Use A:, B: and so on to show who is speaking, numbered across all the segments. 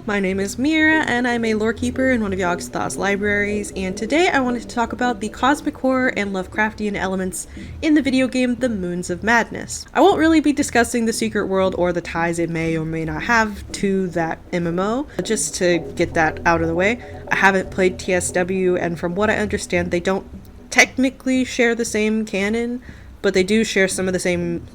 A: my name is Meerah, and I'm a Lorekeeper in one of Yog's Thoughts libraries, and today I wanted to talk about the cosmic horror and Lovecraftian elements in the video game The Moons of Madness. I won't really be discussing the secret world or the ties it may or may not have to that MMO, just to get that out of the way. I haven't played TSW, and from what I understand, they don't technically share the same canon, but they do share some of the same,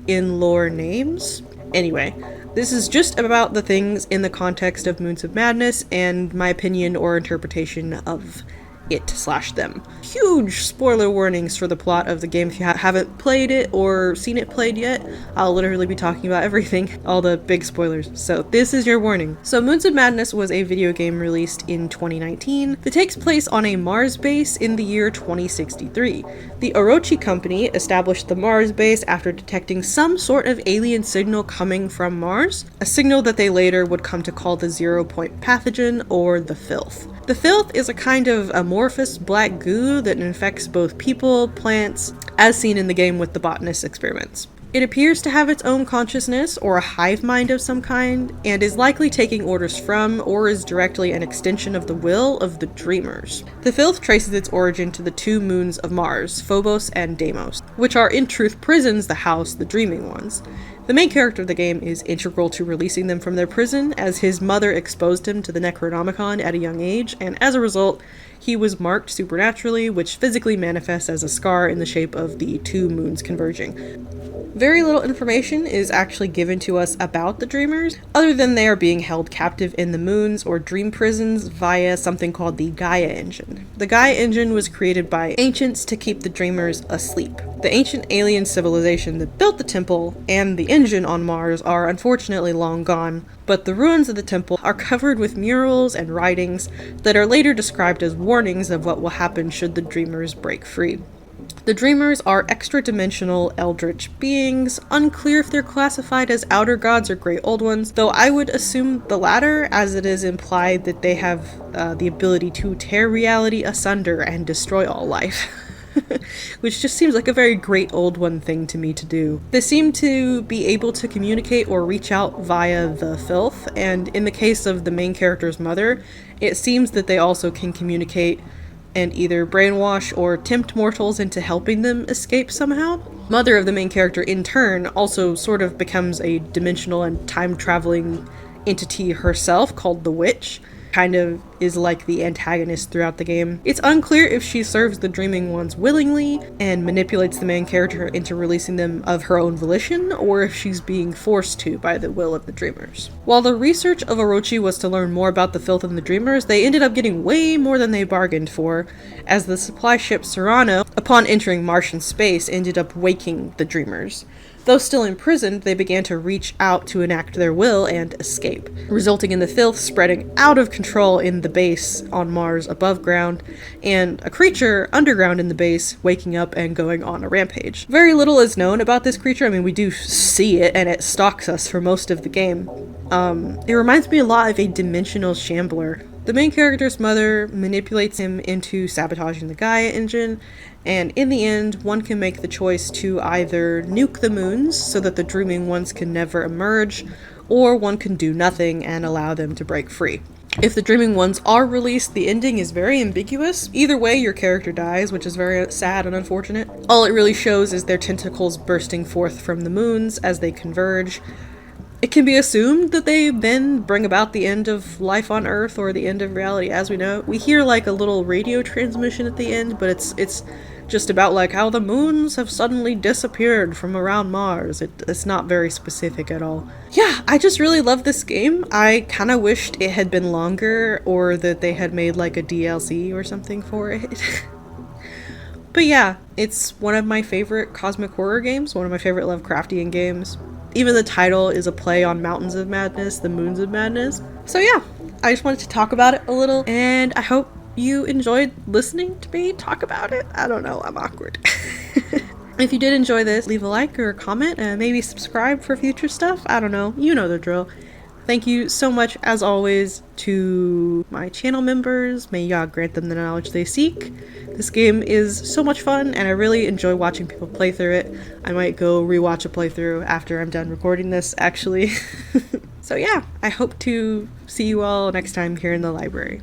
A: in-lore names. Anyway, this is just about the things in the context of Moons of Madness and my opinion or interpretation of it/them. Huge spoiler warnings for the plot of the game if you haven't played it or seen it played yet. I'll literally be talking about everything, all the big spoilers, so this is your warning. So Moons of Madness was a video game released in 2019 that takes place on a Mars base in the year 2063. The Orochi company established the Mars base after detecting some sort of alien signal coming from Mars, a signal that they later would come to call the zero-point pathogen, or the Filth. The Filth is a kind of amorphous black goo that infects both people, plants, as seen in the game with the botanist experiments. It appears to have its own consciousness, or a hive mind of some kind, and is likely taking orders from, or is directly an extension of the will of the Dreamers. The Filth traces its origin to the two moons of Mars, Phobos and Deimos, which are in truth prisons that house the Dreaming Ones. The main character of the game is integral to releasing them from their prison, as his mother exposed him to the Necronomicon at a young age, and as a result, he was marked supernaturally, which physically manifests as a scar in the shape of the two moons converging. Very little information is actually given to us about the Dreamers, other than they are being held captive in the moons or dream prisons via something called the Gaia engine. The Gaia engine was created by ancients to keep the Dreamers asleep. The ancient alien civilization that built the temple and the engine on Mars are unfortunately long gone, but the ruins of the temple are covered with murals and writings that are later described as warnings of what will happen should the Dreamers break free. The Dreamers are extra-dimensional Eldritch beings, unclear if they're classified as outer gods or great old ones, though I would assume the latter, as it is implied that they have the ability to tear reality asunder and destroy all life. Which just seems like a very great old one thing to me to do. They seem to be able to communicate or reach out via the Filth, and in the case of the main character's mother, it seems that they also can communicate and either brainwash or tempt mortals into helping them escape somehow. Mother of the main character, in turn, also sort of becomes a dimensional and time-traveling entity herself called the Witch. Kind of is like the antagonist throughout the game. It's unclear if she serves the Dreaming Ones willingly and manipulates the main character into releasing them of her own volition, or if she's being forced to by the will of the Dreamers. While the research of Orochi was to learn more about the Filth and the Dreamers, they ended up getting way more than they bargained for, as the supply ship Serrano, upon entering Martian space, ended up waking the Dreamers. Though still imprisoned, they began to reach out to enact their will and escape, resulting in the Filth spreading out of control in the base on Mars above ground, and a creature underground in the base waking up and going on a rampage. Very little is known about this creature. I mean, we do see it, and it stalks us for most of the game. It reminds me a lot of a dimensional shambler. The main character's mother manipulates him into sabotaging the Gaia engine, and in the end, one can make the choice to either nuke the moons so that the Dreaming Ones can never emerge, or one can do nothing and allow them to break free. If the Dreaming Ones are released, the ending is very ambiguous. Either way, your character dies, which is very sad and unfortunate. All it really shows is their tentacles bursting forth from the moons as they converge. It can be assumed that they then bring about the end of life on Earth, or the end of reality as we know it. We hear like a little radio transmission at the end, but it's just about like how the moons have suddenly disappeared from around Mars. It's not very specific at all. Yeah, I just really love this game. I kind of wished it had been longer, or that they had made like a DLC or something for it. But yeah, it's one of my favorite cosmic horror games, one of my favorite Lovecraftian games. Even the title is a play on Mountains of Madness, the Moons of Madness. So yeah, I just wanted to talk about it a little, and I hope you enjoyed listening to me talk about it. I don't know, I'm awkward. If you did enjoy this, leave a like or a comment, and maybe subscribe for future stuff. I don't know, you know the drill. Thank you so much, as always, to my channel members. May Yah grant them the knowledge they seek. This game is so much fun, and I really enjoy watching people play through it. I might go rewatch a playthrough after I'm done recording this, actually. So yeah, I hope to see you all next time here in the library.